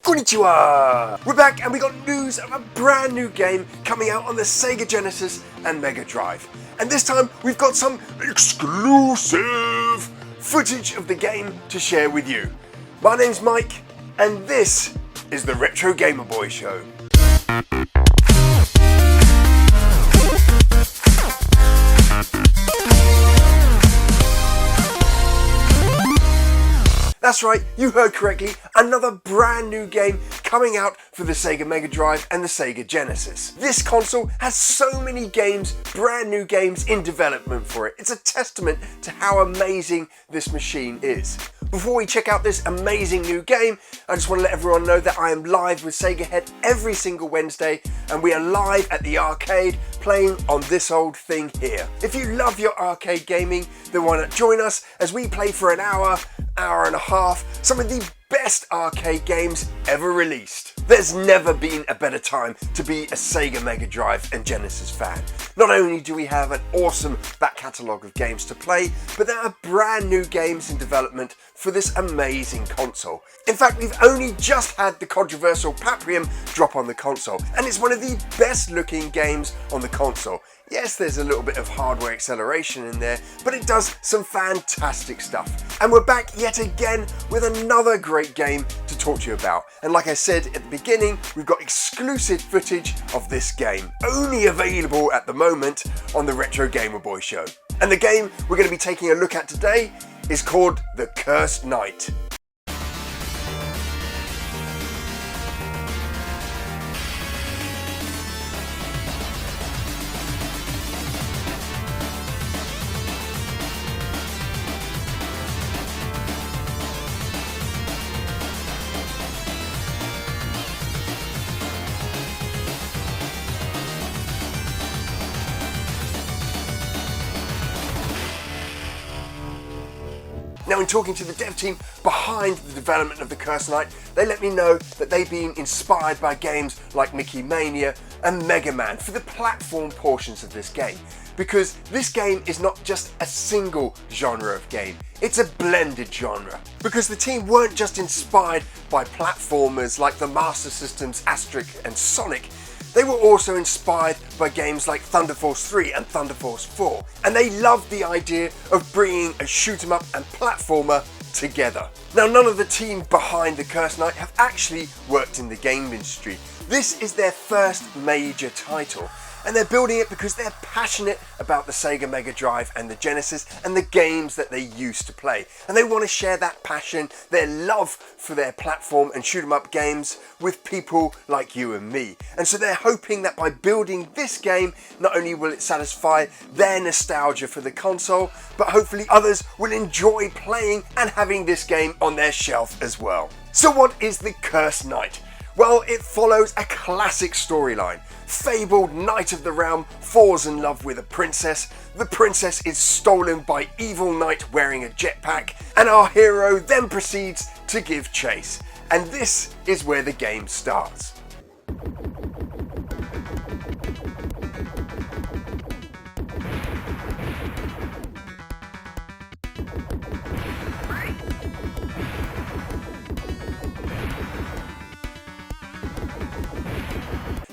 Konnichiwa! We're back and we got news of a brand new game coming out on the Sega Genesis and Mega Drive. And this time we've got some exclusive footage of the game to share with you. My name's Mike and this is the Retro Gamer Boy Show. That's right, you heard correctly, another brand new game coming out for the Sega Mega Drive and the Sega Genesis. This console has so many games, brand new games in development for it. It's a testament to how amazing this machine is. Before we check out this amazing new game, I just want to let everyone know that I am live with Sega Head every single Wednesday, and we are live at the arcade playing on this old thing here. If you love your arcade gaming, then why not join us as we play for an hour and a half, some of the best arcade games ever released. There's never been a better time to be a Sega Mega Drive and Genesis fan. Not only do we have an awesome back catalogue of games to play, but there are brand new games in development for this amazing console. In fact, we've only just had the controversial Paprium drop on the console, and it's one of the best looking games on the console. Yes, there's a little bit of hardware acceleration in there, but it does some fantastic stuff. And we're back yet again with another great game to talk to you about. And like I said at the beginning, we've got exclusive footage of this game, only available at the moment on the Retro Gamer Boy Show. And the game we're going to be taking a look at today is called The Cursed Knight. Now, in talking to the dev team behind the development of The Cursed Knight, they let me know that they've been inspired by games like Mickey Mania and Mega Man for the platform portions of this game. Because this game is not just a single genre of game, it's a blended genre. Because the team weren't just inspired by platformers like the Master System's Asterix and Sonic, they were also inspired by games like Thunder Force 3 and Thunder Force 4, and they loved the idea of bringing a shoot 'em up and platformer together. Now, none of the team behind The Cursed Knight have actually worked in the game industry. This is their first major title, and they're building it because they're passionate about the Sega Mega Drive and the Genesis and the games that they used to play. And they want to share that passion, their love for their platform and shoot 'em up games with people like you and me. And so they're hoping that by building this game, not only will it satisfy their nostalgia for the console, but hopefully others will enjoy playing and having this game on their shelf as well. So what is The Cursed Knight? Well, it follows a classic storyline. Fabled Knight of the Realm falls in love with a princess. The princess is stolen by evil knight wearing a jetpack, and our hero then proceeds to give chase. And this is where the game starts.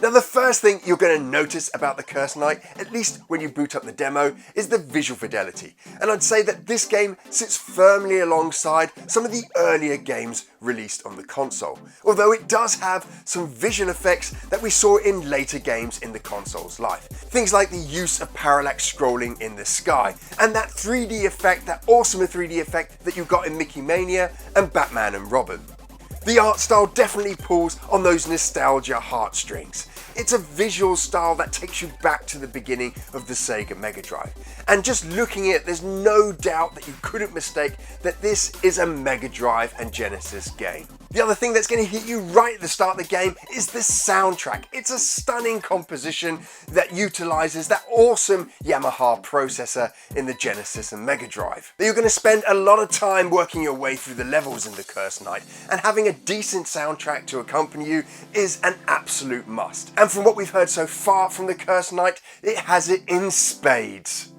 Now, the first thing you're going to notice about The Cursed Knight, at least when you boot up the demo, is the visual fidelity. And I'd say that this game sits firmly alongside some of the earlier games released on the console, although it does have some vision effects that we saw in later games in the console's life. Things like the use of parallax scrolling in the sky, and that 3D effect, that awesome 3D effect that you got in Mickey Mania and Batman and Robin. The art style definitely pulls on those nostalgia heartstrings. It's a visual style that takes you back to the beginning of the Sega Mega Drive. And just looking at it, there's no doubt that you couldn't mistake that this is a Mega Drive and Genesis game. The other thing that's going to hit you right at the start of the game is the soundtrack. It's a stunning composition that utilizes that awesome Yamaha processor in the Genesis and Mega Drive. You're going to spend a lot of time working your way through the levels in The Cursed Knight, and having a decent soundtrack to accompany you is an absolute must. And from what we've heard so far from The Cursed Knight, it has it in spades.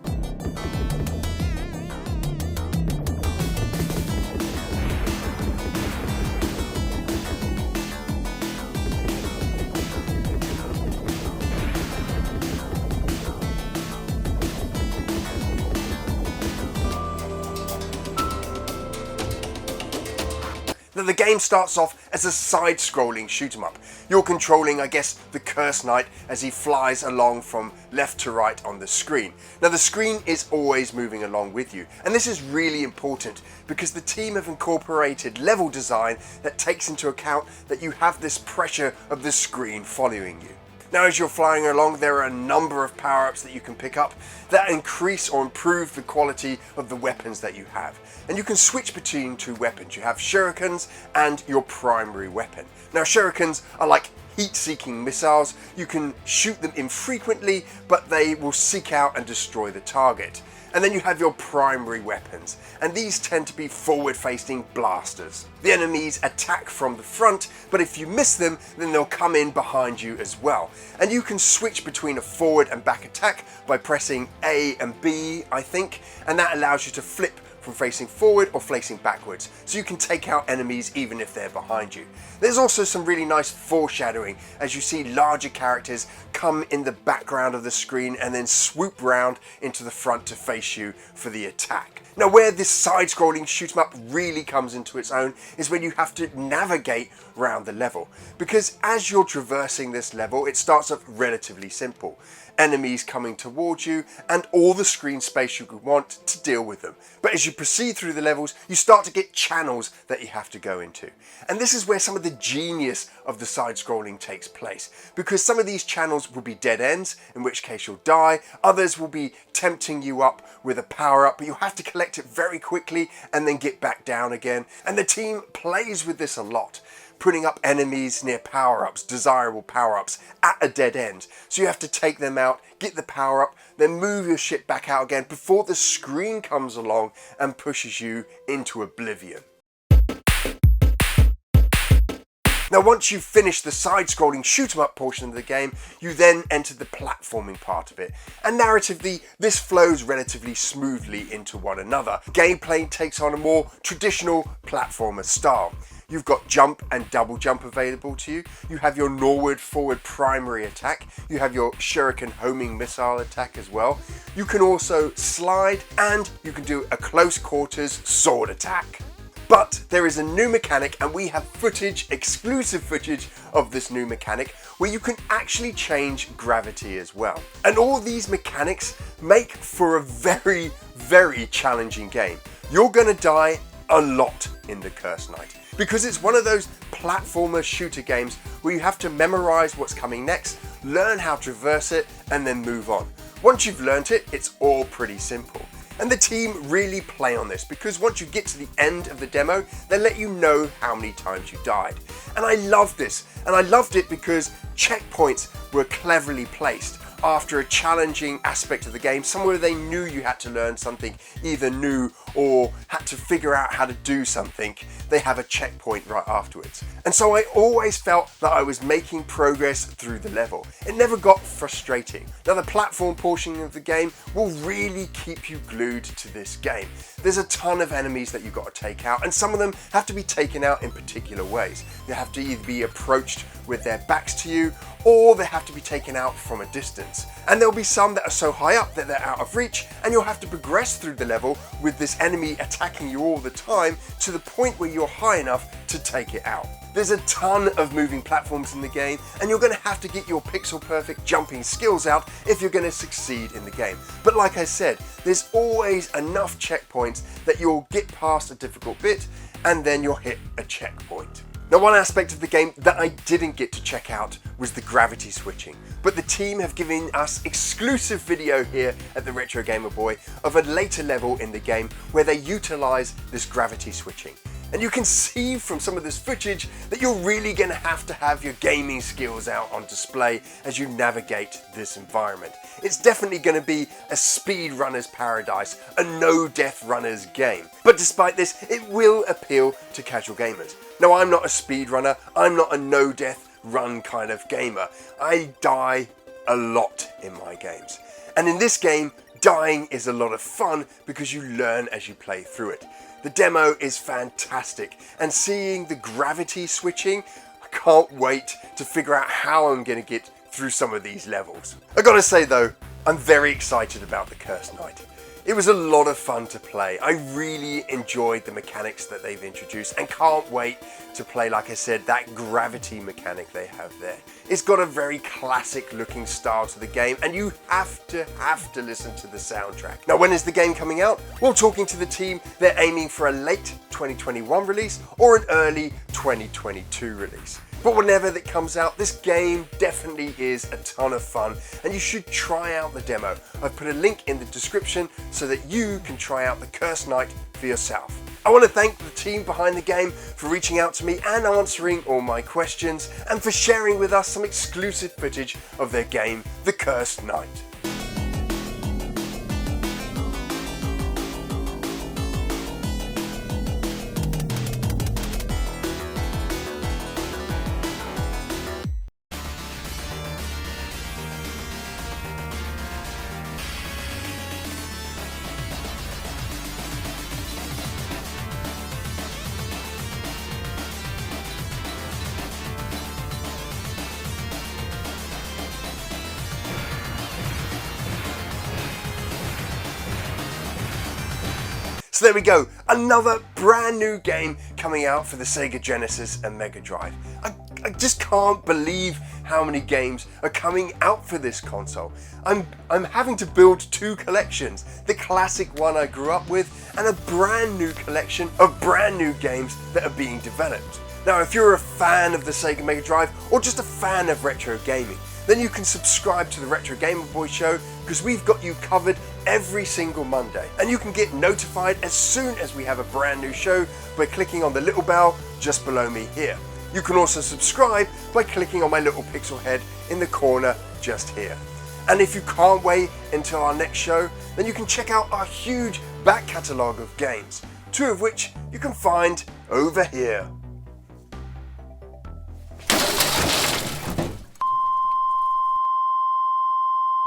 the game starts off as a side-scrolling shoot-'em-up. You're controlling, I guess, the Cursed Knight as he flies along from left to right on the screen. Now the screen is always moving along with you, and this is really important because the team have incorporated level design that takes into account that you have this pressure of the screen following you. Now as you're flying along, there are a number of power-ups that you can pick up that increase or improve the quality of the weapons that you have. And you can switch between two weapons. You have shurikens and your primary weapon. Now shurikens are like heat-seeking missiles. You can shoot them infrequently, but they will seek out and destroy the target. And then you have your primary weapons, and these tend to be forward-facing blasters. The enemies attack from the front, but if you miss them, then they'll come in behind you as well. And you can switch between a forward and back attack by pressing A and B, I think, and that allows you to flip from facing forward or facing backwards, so you can take out enemies even if they're behind you. There's also some really nice foreshadowing as you see larger characters come in the background of the screen and then swoop round into the front to face you for the attack. Now where this side-scrolling shoot-'em-up really comes into its own is when you have to navigate around the level, because as you're traversing this level it starts off relatively simple. Enemies coming towards you and all the screen space you could want to deal with them. But as you proceed through the levels, you start to get channels that you have to go into. And this is where some of the genius of the side-scrolling takes place, because some of these channels will be dead ends, in which case you'll die. Others will be tempting you up with a power-up, but you'll have to collect it very quickly and then get back down again. And the team plays with this a lot, putting up enemies near power-ups, desirable power-ups, at a dead end. So you have to take them out, get the power-up, then move your ship back out again before the screen comes along and pushes you into oblivion. Now once you've finished the side-scrolling shoot-'em-up portion of the game, you then enter the platforming part of it. And narratively, this flows relatively smoothly into one another. Gameplay takes on a more traditional platformer style. You've got jump and double jump available to you. You have your norward forward primary attack. You have your shuriken homing missile attack as well. You can also slide, and you can do a close quarters sword attack. But there is a new mechanic, and we have footage, exclusive footage of this new mechanic, where you can actually change gravity as well. And all these mechanics make for a very, very challenging game. You're gonna die a lot in the Cursed Knight, because it's one of those platformer shooter games where you have to memorize what's coming next, learn how to traverse it, and then move on. Once you've learnt it, it's all pretty simple. And the team really play on this, because once you get to the end of the demo, they let you know how many times you died. And I love this, and I loved it because checkpoints were cleverly placed after a challenging aspect of the game, somewhere they knew you had to learn something either new or had to figure out how to do something. They have a checkpoint right afterwards. And so I always felt that I was making progress through the level. It never got frustrating. Now the platform portion of the game will really keep you glued to this game. There's a ton of enemies that you've got to take out, and some of them have to be taken out in particular ways. They have to either be approached with their backs to you, or they have to be taken out from a distance. And there'll be some that are so high up that they're out of reach, and you'll have to progress through the level with this enemy attacking you all the time to the point where you're high enough to take it out. There's a ton of moving platforms in the game, and you're going to have to get your pixel perfect jumping skills out if you're going to succeed in the game. But like I said, there's always enough checkpoints that you'll get past a difficult bit and then you'll hit a checkpoint. Now one aspect of the game that I didn't get to check out was the gravity switching, but the team have given us exclusive video here at the Retro Gamer Boy of a later level in the game where they utilize this gravity switching. And you can see from some of this footage that you're really going to have your gaming skills out on display as you navigate this environment. It's definitely going to be a speedrunner's paradise, a no-death runner's game. But despite this, it will appeal to casual gamers. Now I'm not a speedrunner, I'm not a no-death run kind of gamer. I die a lot in my games. And in this game, dying is a lot of fun because you learn as you play through it. The demo is fantastic, and seeing the gravity switching, I can't wait to figure out how I'm going to get through some of these levels. I gotta say though, I'm very excited about the Cursed Knight. It was a lot of fun to play. I really enjoyed the mechanics that they've introduced and can't wait to play, like I said, that gravity mechanic they have there. It's got a very classic looking style to the game, and you have to listen to the soundtrack. Now, when is the game coming out? Well, talking to the team, they're aiming for a late 2021 release or an early 2022 release. But whenever that comes out, this game definitely is a ton of fun, and you should try out the demo. I've put a link in the description so that you can try out the Cursed Knight for yourself. I want to thank the team behind the game for reaching out to me and answering all my questions, and for sharing with us some exclusive footage of their game, The Cursed Knight. So there we go, another brand new game coming out for the Sega Genesis and Mega Drive. I just can't believe how many games are coming out for this console. I'm having to build two collections, the classic one I grew up with and a brand new collection of brand new games that are being developed. Now, if you're a fan of the Sega Mega Drive or just a fan of retro gaming, then you can subscribe to the Retro Gamer Boy Show, because we've got you covered every single Monday. And you can get notified as soon as we have a brand new show by clicking on the little bell just below me here. You can also subscribe by clicking on my little pixel head in the corner just here. And if you can't wait until our next show, then you can check out our huge back catalogue of games, two of which you can find over here.